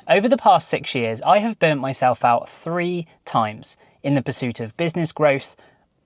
Over the past 6 years, I have burnt myself out 3 times in the pursuit of business growth,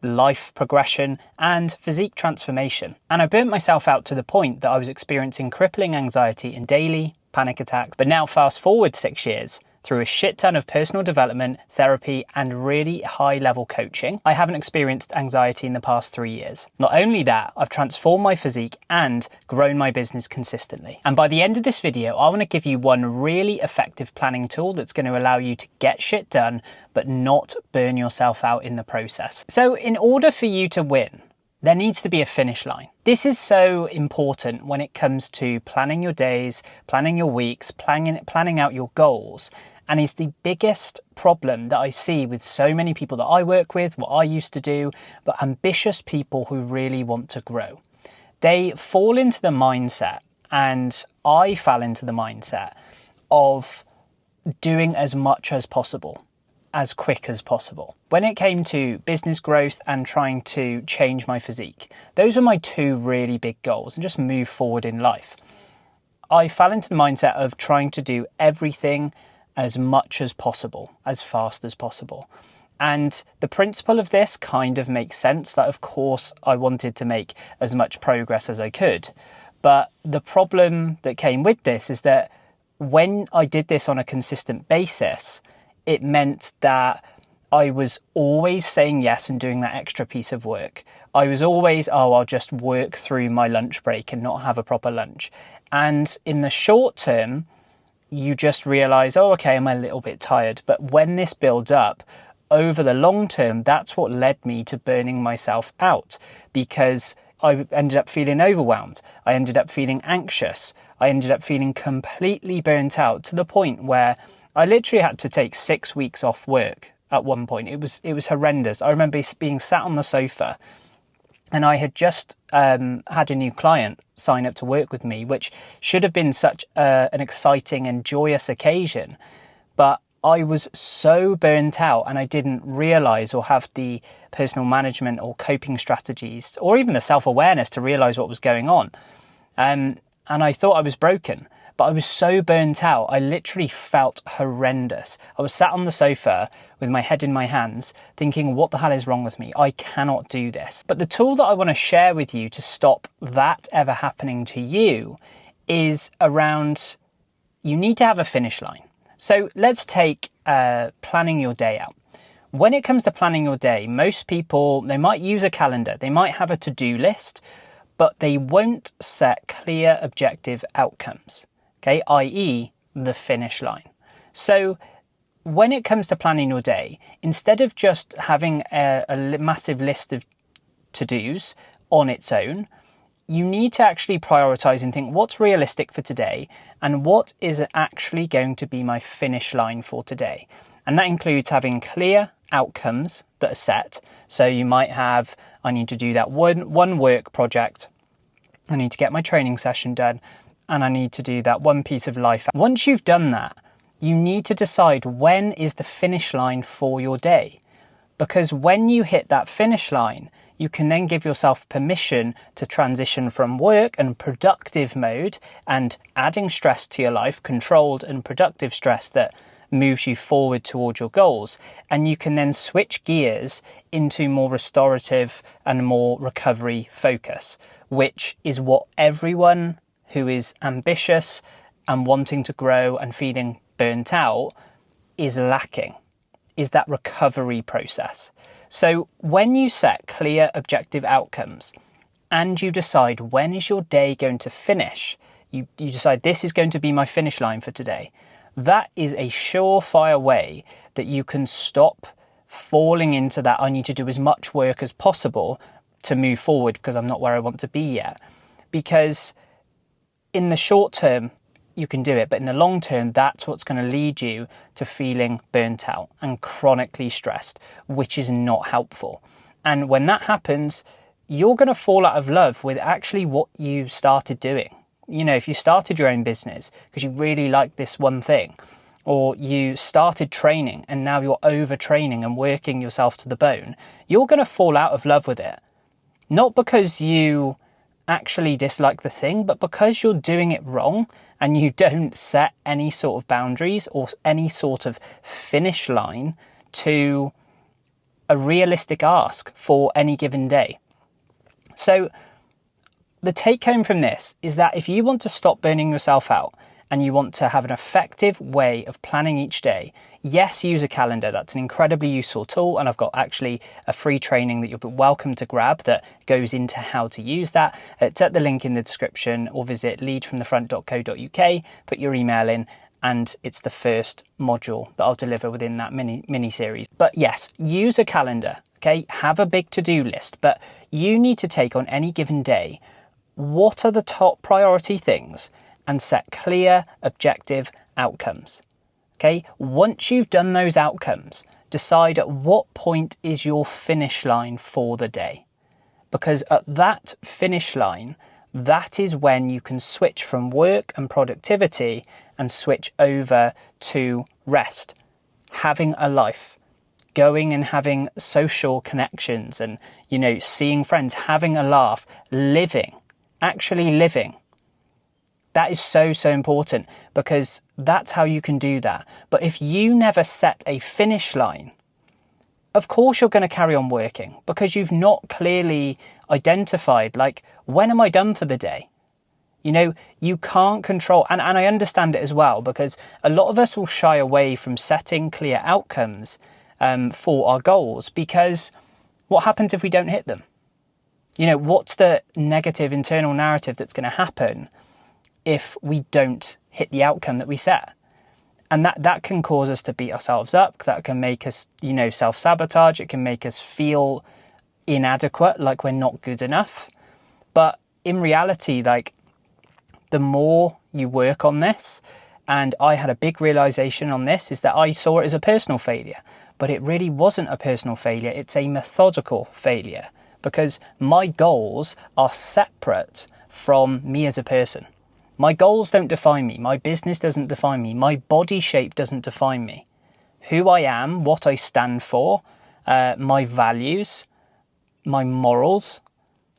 life progression, and physique transformation. And I burnt myself out to the point that I was experiencing crippling anxiety and daily panic attacks. But now fast forward 6 years, through a shit ton of personal development, therapy, and really high-level coaching, I haven't experienced anxiety in the past 3 years. Not only that, I've transformed my physique and grown my business consistently. And by the end of this video, I want to give you one really effective planning tool that's going to allow you to get shit done, but not burn yourself out in the process. So in order for you to win, there needs to be a finish line. This is so important when it comes to planning your days, planning your weeks, planning out your goals, and is the biggest problem that I see with so many people that I work with, what I used to do, but ambitious people who really want to grow. They fall into the mindset, and I fell into the mindset of doing as much as possible, as quick as possible. When it came to business growth and trying to change my physique, those are my 2 really big goals, and just move forward in life. I fell into the mindset of trying to do everything as much as possible, as fast as possible. And the principle of this kind of makes sense, that of course I wanted to make as much progress as I could. But the problem that came with this is that when I did this on a consistent basis, it meant that I was always saying yes and doing that extra piece of work. I was always, I'll just work through my lunch break and not have a proper lunch. And in the short term, you just realize, okay, I'm a little bit tired. But when this builds up over the long term, that's what led me to burning myself out, because I ended up feeling overwhelmed. I ended up feeling anxious. I ended up feeling completely burnt out, to the point where I literally had to take 6 weeks off work at one point. It was horrendous. I remember being sat on the sofa, and I had just had a new client sign up to work with me, which should have been such an exciting and joyous occasion. But I was so burnt out, and I didn't realise or have the personal management or coping strategies, or even the self-awareness to realise what was going on. And I thought I was broken. But I was so burnt out, I literally felt horrendous. I was sat on the sofa with my head in my hands, thinking, what the hell is wrong with me? I cannot do this. But the tool that I want to share with you to stop that ever happening to you is around, you need to have a finish line. So let's take planning your day out. When it comes to planning your day, most people, they might use a calendar, they might have a to-do list, but they won't set clear objective outcomes. Okay, i.e. the finish line. So when it comes to planning your day, instead of just having a massive list of to-dos on its own, you need to actually prioritize and think, what's realistic for today, and what is actually going to be my finish line for today. And that includes having clear outcomes that are set. So you might have, I need to do that one work project, I need to get my training session done, and I need to do that one piece of life. Once you've done that, you need to decide when is the finish line for your day. Because when you hit that finish line, you can then give yourself permission to transition from work and productive mode and adding stress to your life, controlled and productive stress that moves you forward towards your goals. And you can then switch gears into more restorative and more recovery focus, which is what everyone who is ambitious and wanting to grow and feeling burnt out is lacking, is that recovery process. So when you set clear objective outcomes and you decide when is your day going to finish, you decide this is going to be my finish line for today, that is a surefire way that you can stop falling into that I need to do as much work as possible to move forward because I'm not where I want to be yet. Because in the short term, you can do it, but in the long term, that's what's going to lead you to feeling burnt out and chronically stressed, which is not helpful. And when that happens, you're going to fall out of love with actually what you started doing. You know, if you started your own business because you really like this one thing, or you started training and now you're overtraining and working yourself to the bone, you're going to fall out of love with it. Not because you actually dislike the thing, but because you're doing it wrong and you don't set any sort of boundaries or any sort of finish line to a realistic ask for any given day. So the take home from this is that if you want to stop burning yourself out and you want to have an effective way of planning each day, yes, use a calendar. That's an incredibly useful tool. And I've got actually a free training that you'll be welcome to grab that goes into how to use that. It's at the link in the description, or visit leadfromthefront.co.uk, put your email in, and it's the first module that I'll deliver within that mini series. But yes, use a calendar, okay? Have a big to-do list, but you need to take on any given day, what are the top priority things, and set clear, objective outcomes. Okay, once you've done those outcomes, decide at what point is your finish line for the day. Because at that finish line, that is when you can switch from work and productivity and switch over to rest, having a life, going and having social connections and, seeing friends, having a laugh, living, actually living. That is so, so important, because that's how you can do that. But if you never set a finish line, of course you're going to carry on working, because you've not clearly identified, when am I done for the day? You can't control, and I understand it as well, because a lot of us will shy away from setting clear outcomes for our goals, because what happens if we don't hit them? What's the negative internal narrative that's going to happen if we don't hit the outcome that we set? And that can cause us to beat ourselves up. That can make us, self-sabotage. It can make us feel inadequate, like we're not good enough. But in reality, the more you work on this, and I had a big realization on this, is that I saw it as a personal failure. But it really wasn't a personal failure. It's a methodical failure, because my goals are separate from me as a person. My goals don't define me. My business doesn't define me. My body shape doesn't define me. Who I am, what I stand for, my values, my morals,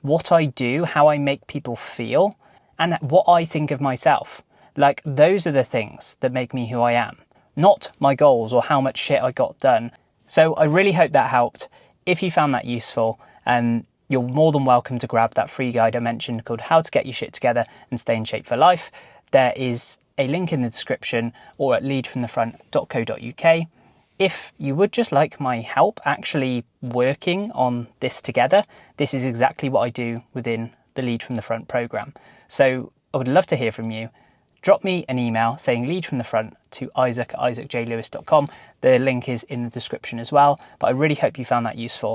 what I do, how I make people feel, and what I think of myself. Those are the things that make me who I am, not my goals or how much shit I got done. So I really hope that helped. If you found that useful, you're more than welcome to grab that free guide I mentioned called How to Get Your Shit Together and Stay in Shape for Life. There is a link in the description, or at leadfromthefront.co.uk. If you would just like my help actually working on this together, this is exactly what I do within the Lead from the Front program. So I would love to hear from you. Drop me an email saying lead from the front to isaac@isaacjlewis.com. The link is in the description as well. But I really hope you found that useful.